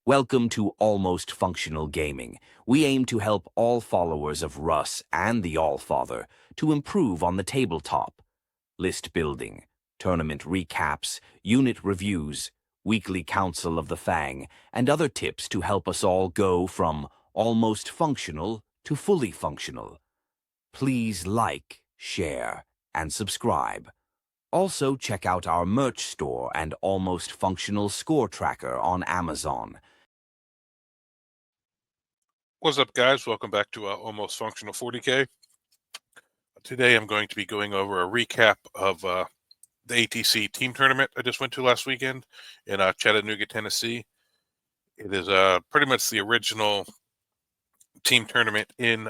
Welcome to Almost Functional Gaming. We aim to help all followers of Russ and the Allfather to improve on the tabletop. List building, tournament recaps, unit reviews, weekly council of the Fang, and other tips to help us all go from almost functional to fully functional. Please like, share, and subscribe. Also, check out our merch store and Almost Functional score tracker on Amazon. What's up, guys? Welcome back to Almost Functional 40K. Today I'm going to be going over a recap of the ATC team tournament I just went to last weekend in Chattanooga, Tennessee. It is pretty much the original team tournament in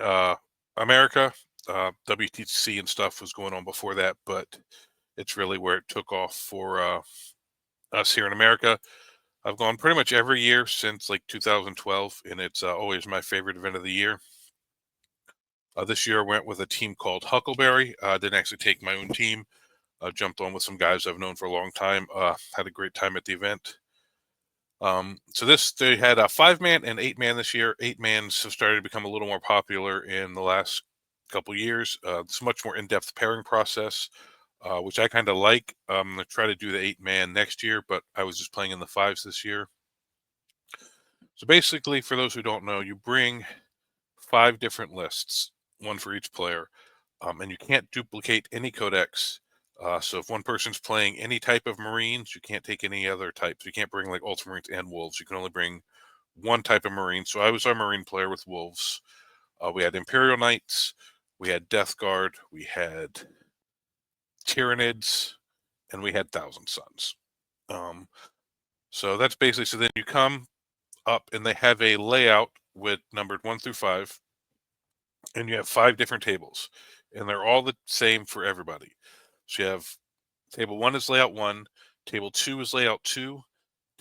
America. WTC and stuff was going on before that, but it's really where it took off for us here in America. I've gone pretty much every year since like 2012, and it's always my favorite event of the year. This year I went with a team called Huckleberry. Didn't actually take my own team. Jumped on with some guys I've known for a long time. Had a great time at the event. So they had a 5-man and 8-man this year. 8-mans have started to become a little more popular in the last couple years. It's a much more in-depth pairing process, which I kind of like. I'm going to try to do the 8-man next year, but I was just playing in the 5s this year. So basically, for those who don't know, you bring 5 different lists, one for each player, and you can't duplicate any codex. So if one person's playing any type of Marines, you can't take any other types. You can't bring like Ultramarines and Wolves. You can only bring one type of Marine. So I was our Marine player with Wolves. We had Imperial Knights, we had Death Guard, we had Tyranids, and we had Thousand Sons. So that's basically, so then you come up and they have a layout with numbered 1 through 5. And you have 5 different tables, and they're all the same for everybody. So you have table 1 is layout 1, table 2 is layout 2,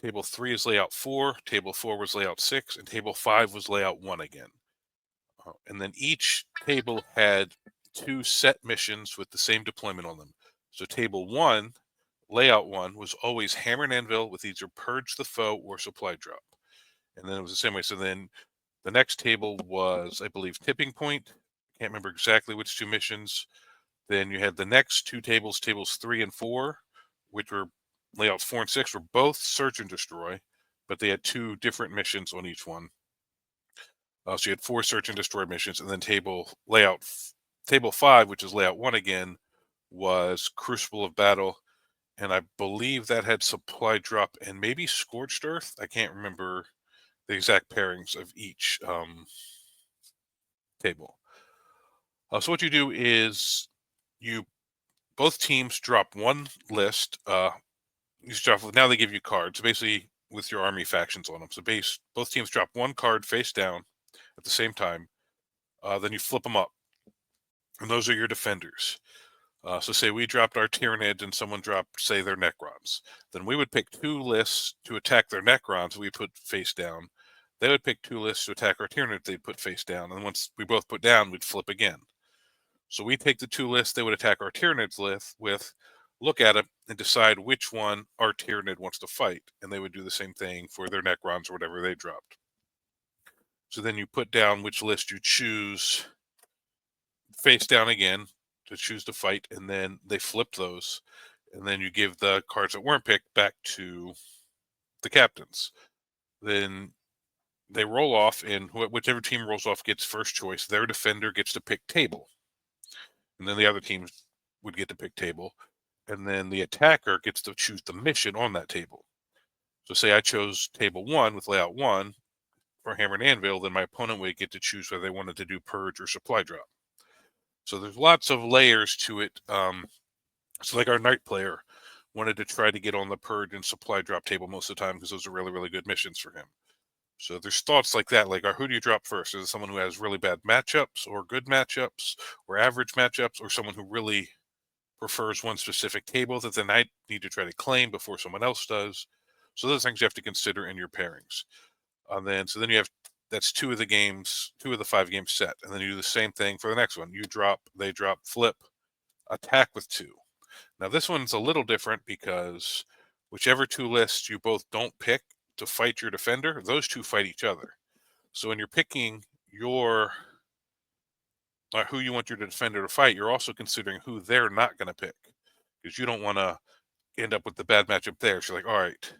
table 3 is layout 4, table 4 was layout 6, and table 5 was layout 1 again. And then each table had 2 set missions with the same deployment on them. So table 1, layout 1, was always Hammer and Anvil with either Purge the Foe or Supply Drop. And then it was the same way. So then the next table was, I believe, Tipping Point. Can't remember exactly which 2 missions. Then you had the next 2 tables, tables 3 and 4, which were layouts 4 and 6, were both Search and Destroy, but they had 2 different missions on each one. So you had 4 Search and Destroy missions, and then table 5, which is layout 1 again, was Crucible of Battle, and I believe that had Supply Drop and maybe Scorched Earth. I can't remember the exact pairings of each table. So what you do is both teams drop one list. Now they give you cards, basically with your army factions on them. So both teams drop one card face down at the same time. Then you flip them up, and those are your defenders. So say we dropped our Tyranids and someone dropped, say, their Necrons. Then we would pick 2 lists to attack their Necrons we put face down. They would pick 2 lists to attack our Tyranids they'd put face down. And once we both put down, we'd flip again. So we take the 2 lists they would attack our Tyranids with, look at them, and decide which one our Tyranid wants to fight. And they would do the same thing for their Necrons or whatever they dropped. So then you put down which list you choose face down again to choose to fight, and then they flip those, and then you give the cards that weren't picked back to the captains. Then they roll off, and whichever team rolls off gets first choice. Their defender gets to pick table, and then the other team would get to pick table, and then the attacker gets to choose the mission on that table. So say I chose table 1 with layout 1 for Hammer and Anvil, then my opponent would get to choose whether they wanted to do Purge or Supply Drop. So there's lots of layers to it. So like our Knight player wanted to try to get on the Purge and Supply Drop table most of the time because those are really, really good missions for him. So there's thoughts like that, like who do you drop first? Is it someone who has really bad matchups or good matchups or average matchups, or someone who really prefers one specific table that the Knight need to try to claim before someone else does? So those things you have to consider in your pairings. So then you have, that's 2 of the 5 games set. And then you do the same thing for the next one. You drop, they drop, flip, attack with 2. Now this one's a little different because whichever 2 lists you both don't pick, to fight your defender, those two fight each other. So when you're picking your who you want your defender to fight, you're also considering who they're not going to pick, because you don't want to end up with the bad matchup there. So you're like, all right,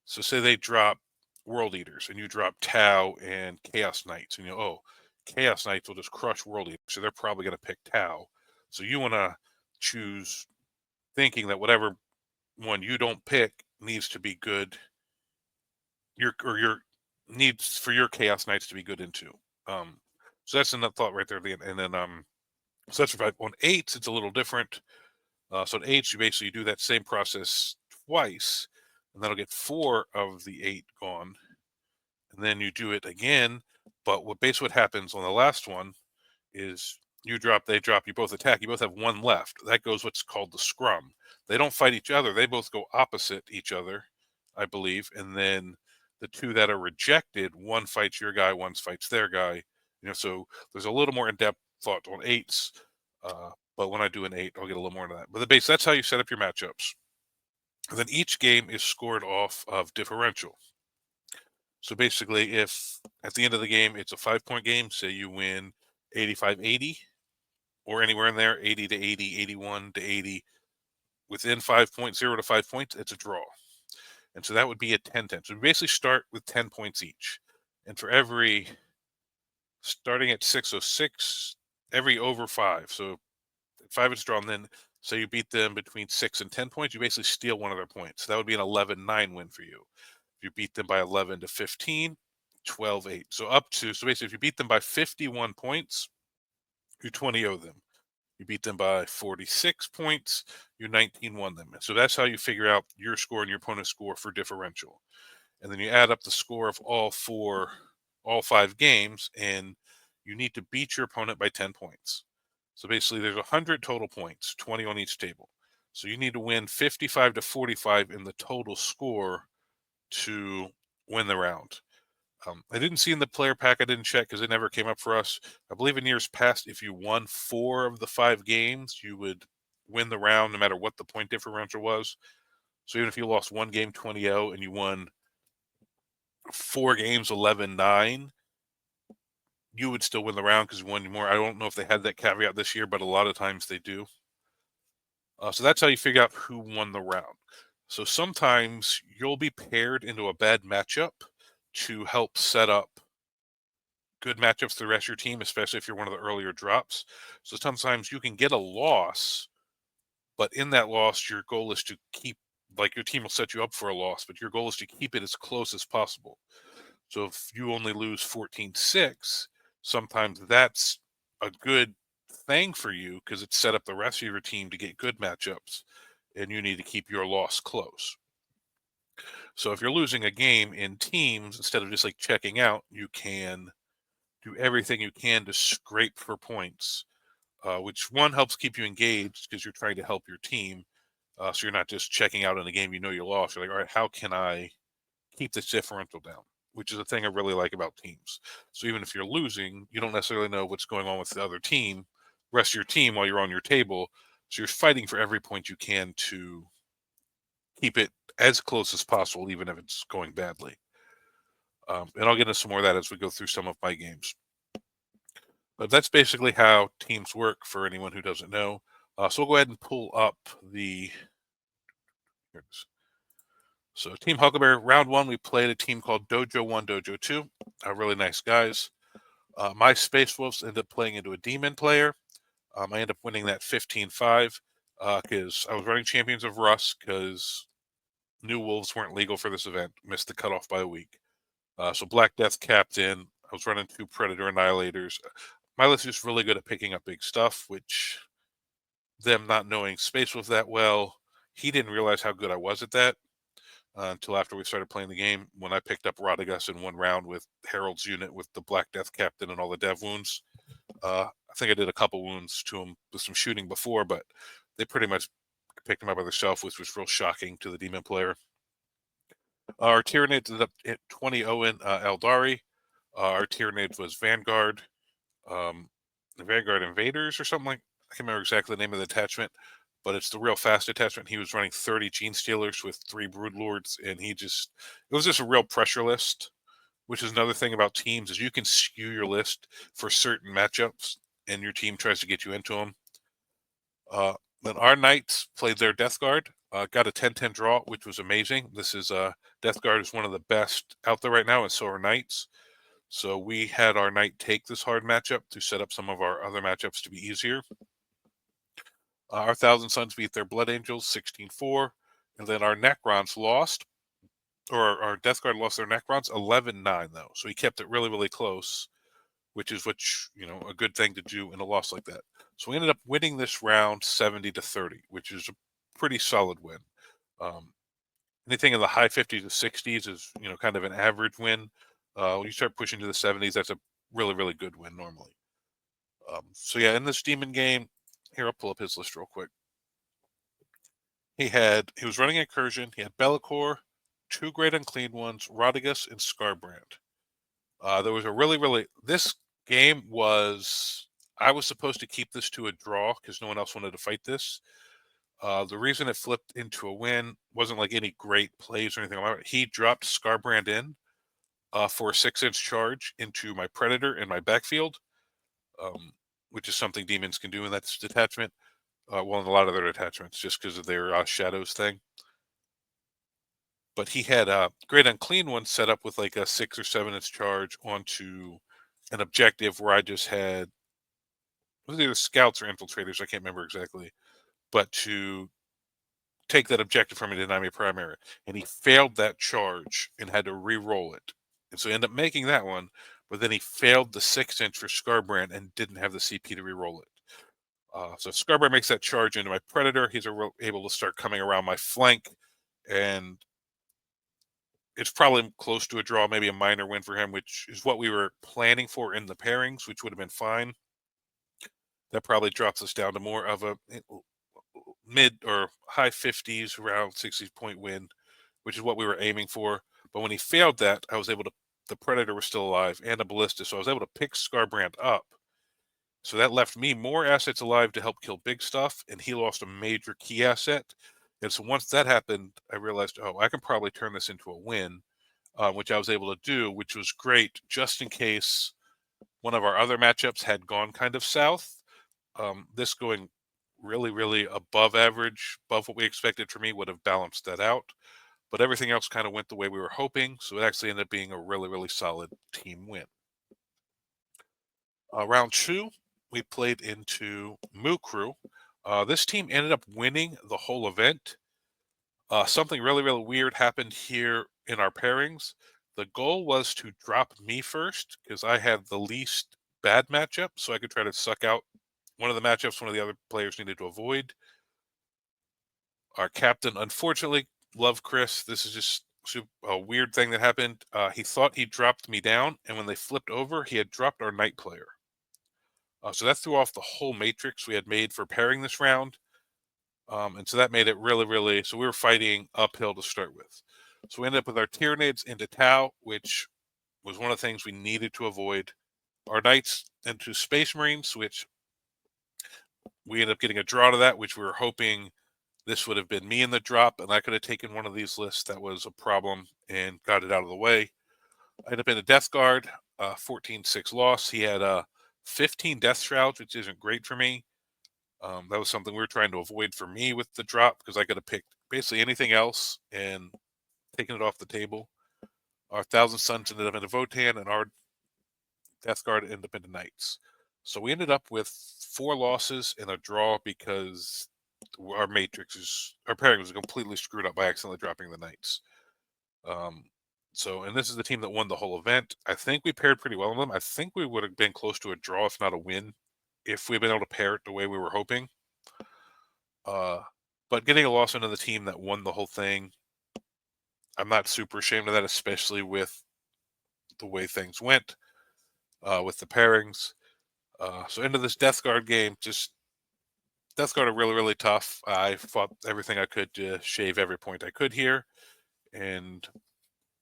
so say they drop World Eaters and you drop Tau and Chaos Knights, and you know, oh, Chaos Knights will just crush World Eaters, so they're probably going to pick Tau. So you want to choose thinking that whatever one you don't pick needs to be good. Your needs for your Chaos Knights to be good into. So that's another thought right there. And then so that's for 5. On 8s, it's a little different. So on 8s, you basically do that same process twice, and that'll get 4 of the 8 gone. And then you do it again. But what happens on the last one is you drop, they drop, you both attack, you both have 1 left. That goes what's called the scrum. They don't fight each other. They both go opposite each other, I believe. And then the 2 that are rejected, 1 fights your guy, 1 fights their guy. You know, so there's a little more in-depth thought on 8s. But when I do an 8, I'll get a little more into that. But that's how you set up your matchups. And then each game is scored off of differential. So basically, if at the end of the game it's a 5-point game, say you win 85-80, or anywhere in there, 80 to 80, 81 to 80, within 5 points, 0 to 5 points, it's a draw. And so that would be a 10-10. So we basically start with 10 points each. And for every, starting at 606, every over 5. So 5 is drawn, then say you beat them between 6 and 10 points, you basically steal 1 of their points. So that would be an 11-9 win for you. If you beat them by 11 to 15, 12-8. So basically if you beat them by 51 points, you 20-0 them. You beat them by 46 points, you 19-1 them. So that's how you figure out your score and your opponent's score for differential. And then you add up the score of all 5 games, and you need to beat your opponent by 10 points. So basically there's 100 total points, 20 on each table. So you need to win 55 to 45 in the total score to win the round. I didn't see in the player pack, I didn't check because it never came up for us. I believe in years past, if you won 4 of the 5 games, you would win the round no matter what the point differential was. So even if you lost 1 game 20-0 and you won 4 games 11-9, you would still win the round because you won more. I don't know if they had that caveat this year, but a lot of times they do. So that's how you figure out who won the round. So sometimes you'll be paired into a bad matchup to help set up good matchups for the rest of your team, especially if you're one of the earlier drops. So sometimes you can get a loss, but in that loss, your goal is to keep, like your team will set you up for a loss, but your goal is to keep it as close as possible. So if you only lose 14-6, sometimes that's a good thing for you because it's set up the rest of your team to get good matchups, and you need to keep your loss close. So if you're losing a game in teams, instead of just like checking out, you can do everything you can to scrape for points, which one helps keep you engaged because you're trying to help your team. So you're not just checking out in a game you know you lost. You're like, all right, how can I keep this differential down? Which is a thing I really like about teams. So even if you're losing, you don't necessarily know what's going on with the other team, rest of your team while you're on your table. So you're fighting for every point you can to keep it as close as possible, even if it's going badly. And I'll get into some more of that as we go through some of my games. But that's basically how teams work for anyone who doesn't know. So we'll go ahead and pull up the... Here it is. So Team Huckleberry, round 1, we played a team called Dojo 1, Dojo 2. Really nice guys. My Space Wolves ended up playing into a Demon player. I ended up winning that 15-5 because I was running Champions of Russ because new Wolves weren't legal for this event. Missed the cutoff by a week. So Black Death Captain. I was running 2 Predator Annihilators. My list is really good at picking up big stuff, which them not knowing Space Wolf that well, he didn't realize how good I was at that. Until after we started playing the game, when I picked up Radagast in 1 round with Harald's unit with the Black Death Captain and all the dev wounds. I think I did a couple wounds to him with some shooting before, but they pretty much picked him up by themselves, which was real shocking to the Demon player. Our Tyranids ended up at 20-0 in Eldari. Our Tyranids was Vanguard, the Vanguard Invaders or something like. I can't remember exactly the name of the attachment, but it's the real fast attachment. He was running 30 Gene Stealers with 3 Broodlords, and it was just a real pressure list, which is another thing about teams, is you can skew your list for certain matchups, and your team tries to get you into them. Then our Knights played their Death Guard, got a 10-10 draw, which was amazing. This is Death Guard is one of the best out there right now, and so are Knights. So we had our Knight take this hard matchup to set up some of our other matchups to be easier. Our Thousand Sons beat their Blood Angels 16-4, and then our Necrons lost, or our Death Guard lost their Necrons 11-9 though. So he kept it really, really close, which is a good thing to do in a loss like that. So we ended up winning this round 70-30, which is a pretty solid win. Anything in the high 50s to 60s is kind of an average win. When you start pushing to the 70s, that's a really, really good win normally. So yeah, in this demon game, here I'll pull up his list real quick. He was running Incursion. He had Be'lakor, 2 Great Unclean Ones, Rodigus, and Scarbrand. There was this game I was supposed to keep this to a draw because no one else wanted to fight this. The reason it flipped into a win wasn't like any great plays or anything like that. He dropped Scarbrand in for a 6-inch charge into my Predator in my backfield, which is something demons can do in that detachment. Well, in a lot of their attachments, just because of their shadows thing. But he had a Great Unclean One set up with like a 6 or 7-inch charge onto an objective where I just had, it was either scouts or infiltrators, I can't remember exactly, but to take that objective from me to deny me a primary. And he failed that charge and had to re-roll it. And so he ended up making that one, but then he failed the 6-inch for Scarbrand and didn't have the CP to re-roll it. So Scarbrand makes that charge into my Predator. He's able to start coming around my flank, and it's probably close to a draw, maybe a minor win for him, which is what we were planning for in the pairings, which would have been fine. That probably drops us down to more of a mid or high 50s, around 60-point win, which is what we were aiming for. But when he failed that, the Predator was still alive and a Ballista, so I was able to pick Scarbrand up. So that left me more assets alive to help kill big stuff, and he lost a major key asset. And so once that happened, I realized, I can probably turn this into a win, which I was able to do, which was great, just in case one of our other matchups had gone kind of south. This going really, really above average, above what we expected for me, would have balanced that out. But everything else kind of went the way we were hoping, so it actually ended up being a really, really solid team win. Round 2, we played into Moo Crew. This team ended up winning the whole event. Something really, really weird happened here in our pairings. The goal was to drop me first because I had the least bad matchup, so I could try to suck out one of the matchups one of the other players needed to avoid. Our captain, unfortunately, love Chris. This is just a weird thing that happened. He thought he dropped me down, and when they flipped over, he had dropped our Knight player. So that threw off the whole matrix we had made for pairing this round. And so that made it really, really, so we were fighting uphill to start with. So we ended up with our Tyranids into Tau, which was one of the things we needed to avoid. Our Knights into Space Marines, which we ended up getting a draw to that, which we were hoping this would have been me in the drop, and I could have taken one of these lists that was a problem and got it out of the way. I ended up in a Death Guard, 14-6 loss. He had 15 Death Shrouds, which isn't great for me. That was something we were trying to avoid for me with the drop, because I could have picked basically anything else and taken it off the table. Our Thousand Sons ended up in a Votan, and our Death Guard ended up in the Knights. So we ended up with 4 losses and a draw because our pairing was completely screwed up by accidentally dropping the Knights. And this is the team that won the whole event. I think we paired pretty well with them. I think we would have been close to a draw, if not a win, if we'd been able to pair it the way we were hoping. But getting a loss into the team that won the whole thing, I'm not super ashamed of that, especially with the way things went with the pairings. So into this Death Guard game, Death Guard are really, really tough. I fought everything I could to shave every point I could here,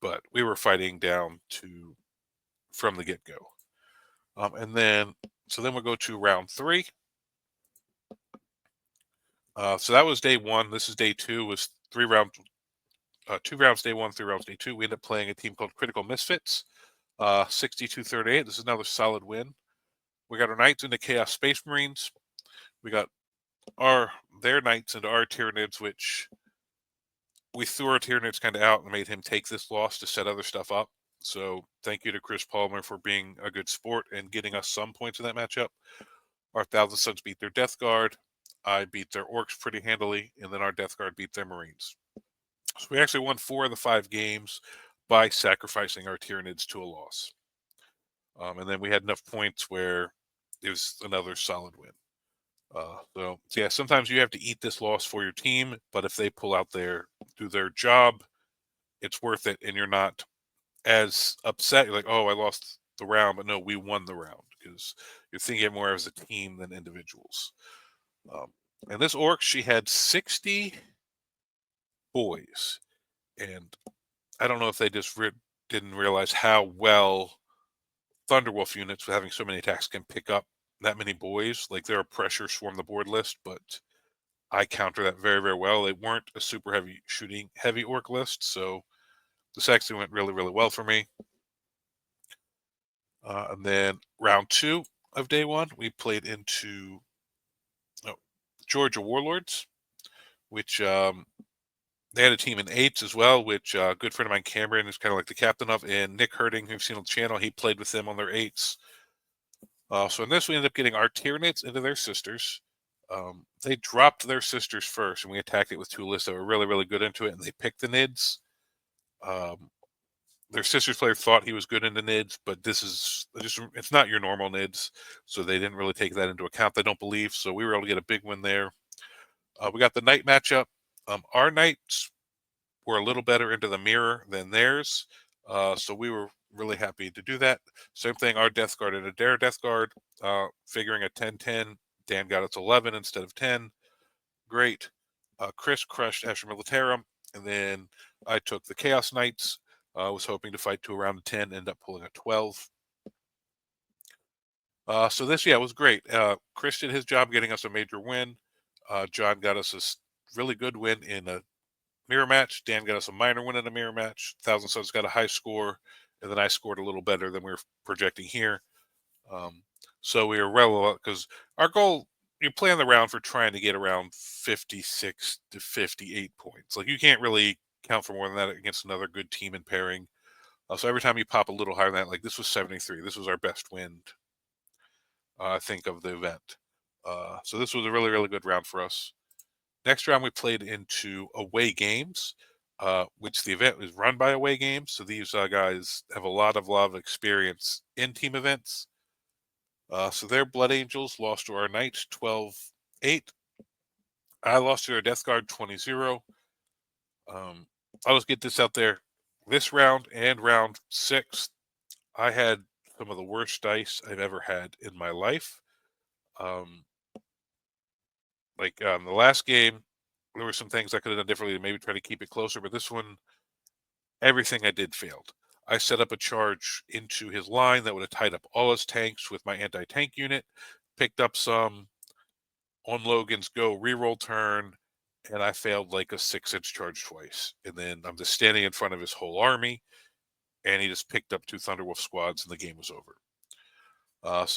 but we were fighting down from the get-go. Then we'll go to round 3. So that was day one. This is day two. Was 3 rounds, 2 rounds day one, 3 rounds day two. We ended up playing a team called Critical Misfits, 62-38. This is another solid win. We got our knights into Chaos Space Marines. We got their knights into our Tyranids, which we threw our Tyranids kind of out and made him take this loss to set other stuff up. So thank you to Chris Palmer for being a good sport and getting us some points in that matchup. Our Thousand Sons beat their Death Guard. I beat their Orcs pretty handily, and then our Death Guard beat their Marines. So we actually won 4 of the 5 games by sacrificing our Tyranids to a loss. And then we had enough points where it was another solid win. So yeah, sometimes you have to eat this loss for your team, but if they pull out do their job, it's worth it, and you're not as upset. You're like, oh, I lost the round, but no, we won the round, because you're thinking more as a team than individuals. And this orc, she had 60 boys, and I don't know if they just didn't realize how well Thunderwolf units with having so many attacks can pick up that many boys. Like, they're a pressure swarm the board list, but I counter that very, very well. They weren't a super heavy shooting heavy orc list, so this actually went really, really well for me. And then round 2 of day 1, we played into Georgia Warlords, which they had a team in 8s as well, which a good friend of mine, Cameron, is kind of like the captain of, and Nick Herding, who you've seen on the channel, he played with them on their 8s. So in this, we ended up getting our Tyranids into their sisters. They dropped their sisters first, and we attacked it with 2 lists that were really, really good into it, and they picked the Nids. Their sisters player thought he was good into Nids, but this is it's not your normal Nids, so they didn't really take that into account, they don't believe, so we were able to get a big win there. We got the Knight matchup. Our Knights were a little better into the mirror than theirs, so we were really happy to do that. Same thing, our Death Guard and a Dare Death Guard, figuring a 10-10. Dan got us 11 instead of 10. Great. Chris crushed Asher Militarum, and then I took the Chaos Knights. I was hoping to fight to around a 10, ended up pulling a 12. So this, was great. Chris did his job getting us a major win. John got us a really good win in a mirror match. Dan got us a minor win in a mirror match. Thousand Sons got a high score, and then I scored a little better than we were projecting here. So we were relevant, because our goal, you plan the round for trying to get around 56 to 58 points. Like, you can't really count for more than that against another good team in pairing. So every time you pop a little higher than that, like this was 73. This was our best win, I think, of the event. So this was a really, really good round for us. Next round, we played into away games, which the event was run by away games. So these guys have a lot of experience in team events. So their Blood Angels lost to our Knights 12-8. I lost to their Death Guard 20-0. I'll just get this out there. This round and round 6, I had some of the worst dice I've ever had in my life. The last game, there were some things I could have done differently to maybe try to keep it closer, but this one, everything I did failed. I set up a charge into his line that would have tied up all his tanks with my anti-tank unit, picked up some on Logan's go reroll turn, and I failed like a 6-inch charge twice. And then I'm just standing in front of his whole army, and he just picked up 2 Thunderwolf squads, and the game was over.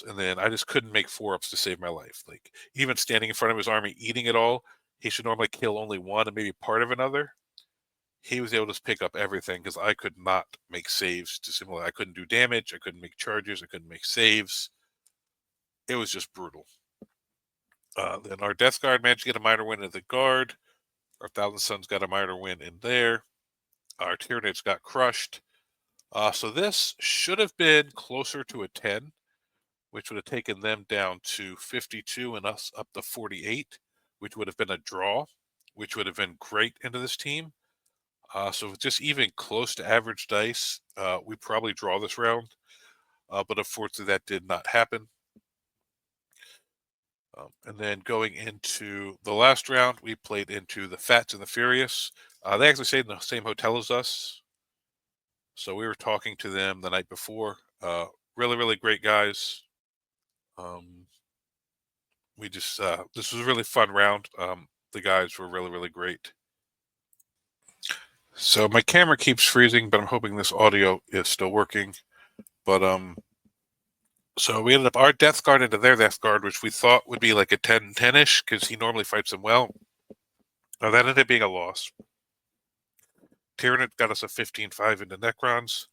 And then I just couldn't make 4-ups to save my life. Like, even standing in front of his army, eating it all, he should normally kill only one and maybe part of another. He was able to pick up everything, because I could not make saves to simulate. I couldn't do damage. I couldn't make charges. I couldn't make saves. It was just brutal. Then our Death Guard managed to get a minor win in the Guard. Our Thousand Sons got a minor win in there. Our Tyranids got crushed. So this should have been closer to a 10, which would have taken them down to 52 and us up to 48, which would have been a draw, which would have been great into this team. So just even close to average dice, we probably draw this round. But unfortunately, that did not happen. And then going into the last round, we played into the Fats and the Furious. They actually stayed in the same hotel as us. So we were talking to them the night before. Really, really great guys. We just, this was a really fun round. the guys were really, really great. So my camera keeps freezing, but I'm hoping this audio is still working. But so we ended up our Death Guard into their Death Guard, which we thought would be like a 10-10-ish, because he normally fights them well. Now that ended up being a loss. Tyrannid got us a 15-5 into Necrons.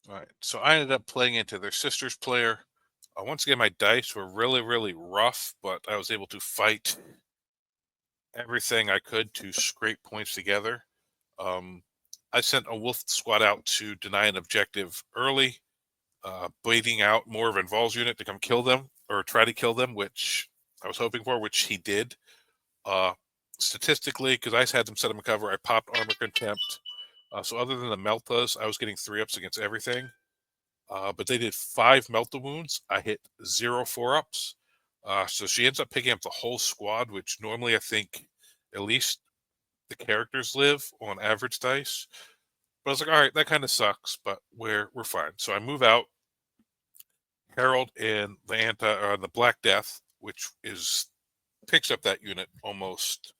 All right, so I ended up playing into their sister's player. Once again, my dice were really, really rough, but I was able to fight everything I could to scrape points together. I sent a wolf squad out to deny an objective early, baiting out more of Envol's unit to come kill them, or try to kill them, which I was hoping for, which he did. Statistically, because I had them set him a cover, I popped Armor Contempt. So other than the Meltas, I was getting 3-ups against everything. But they did 5 Melta wounds. I hit 0 4-ups. So she ends up picking up the whole squad, which normally I think at least the characters live on average dice. But I was like, all right, that kind of sucks, but we're fine. So I move out Harald and the Black Death, which picks up that unit almost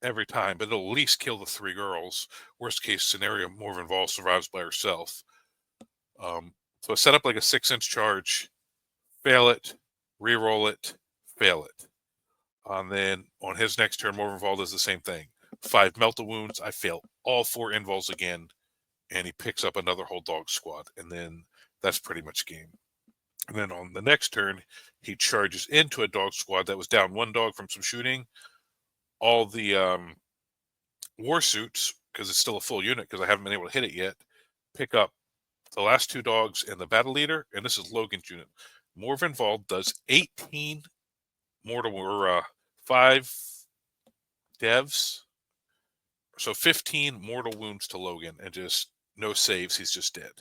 every time, but it'll at least kill the 3 girls. Worst case scenario, Morven Vol survives by herself. So I set up like a 6-inch charge, fail it, re-roll it, fail it. And then on his next turn, Morven Vol does the same thing. 5 Melta wounds, I fail all 4 invols again, and he picks up another whole dog squad, and then that's pretty much game. And then on the next turn, he charges into a dog squad that was down 1 dog from some shooting. All the war suits, because it's still a full unit, because I haven't been able to hit it yet, pick up the last 2 dogs and the battle leader, and this is Logan's unit. Morven Vol does 18 mortal, or 5 devs, so 15 mortal wounds to Logan, and just no saves. He's just dead.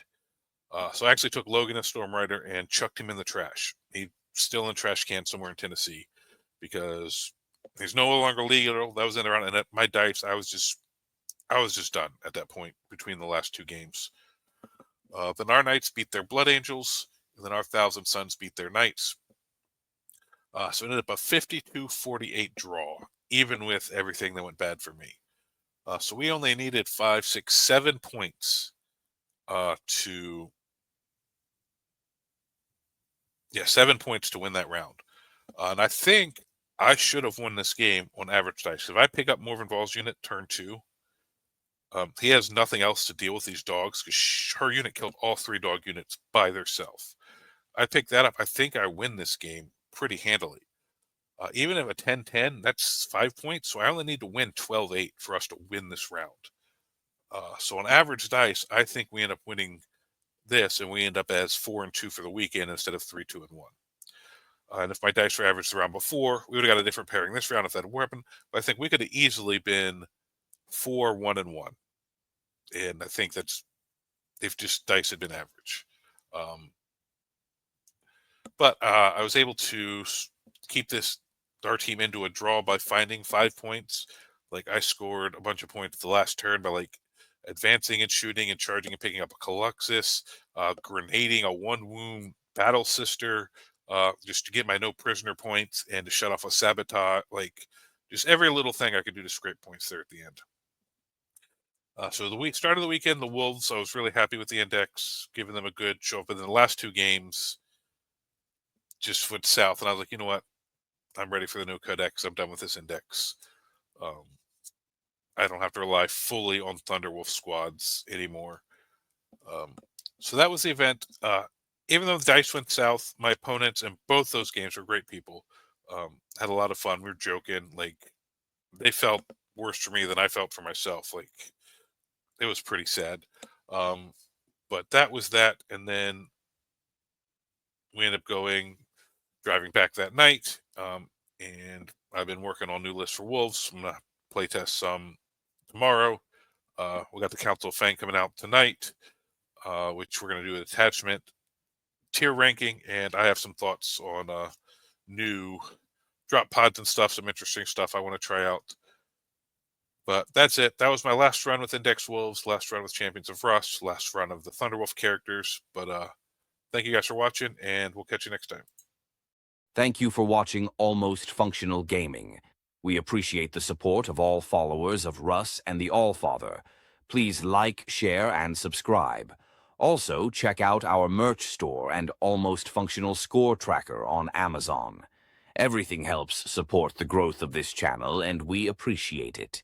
So I actually took Logan as Stormrider and chucked him in the trash. He's still in trash can somewhere in Tennessee, because he's no longer legal. That was in around, and at my dice, I was just done at that point between the last 2 games. The Nar Knights beat their Blood Angels, and then our Thousand Sons beat their Knights. So it ended up a 52-48 draw, even with everything that went bad for me. So we only needed 5, 6, 7 points to 7 points to win that round. And I think I should have won this game on average dice. If I pick up Morven Vol's unit turn 2, he has nothing else to deal with these dogs, because her unit killed all 3 dog units by herself. I pick that up. I think I win this game pretty handily. Even if a 10-10, that's 5 points. So I only need to win 12-8 for us to win this round. So on average dice, I think we end up winning this, and we end up as 4-2 for the weekend instead of 3-2-1. And if my dice were averaged the round before, we would have got a different pairing this round if that had happened. But I think we could have easily been 4-1-1. And I think that's if just dice had been average. But I was able to keep our team into a draw by finding 5 points. Like, I scored a bunch of points the last turn by like advancing and shooting and charging and picking up a Glacius, grenading a 1 wound battle sister, just to get my no prisoner points and to shut off a sabotage. Like, just every little thing I could do to scrape points there at the end. So the start of the weekend, the Wolves, I was really happy with the index, giving them a good show. But in the last 2 games, just went south, and I was like, you know what? I'm ready for the new codex. I'm done with this index. I don't have to rely fully on Thunderwolf squads anymore. So that was the event. Even though the dice went south, my opponents in both those games were great people. Had a lot of fun. We were joking. Like, they felt worse for me than I felt for myself. Like, it was pretty sad. But that was that. And then we ended up driving back that night. And I've been working on new lists for Wolves. I'm going to playtest some tomorrow. We got the Council of Fang coming out tonight, which we're going to do an attachment tier ranking. And I have some thoughts on new drop pods and stuff, some interesting stuff I want to try out. But that's it. That was my last run with Index Wolves, last run with Champions of Russ, last run of the Thunderwolf characters. But thank you guys for watching, and we'll catch you next time. Thank you for watching Almost Functional Gaming. We appreciate the support of all followers of Russ and the Allfather. Please like, share, and subscribe. Also, check out our merch store and almost functional score tracker on Amazon. Everything helps support the growth of this channel, and we appreciate it.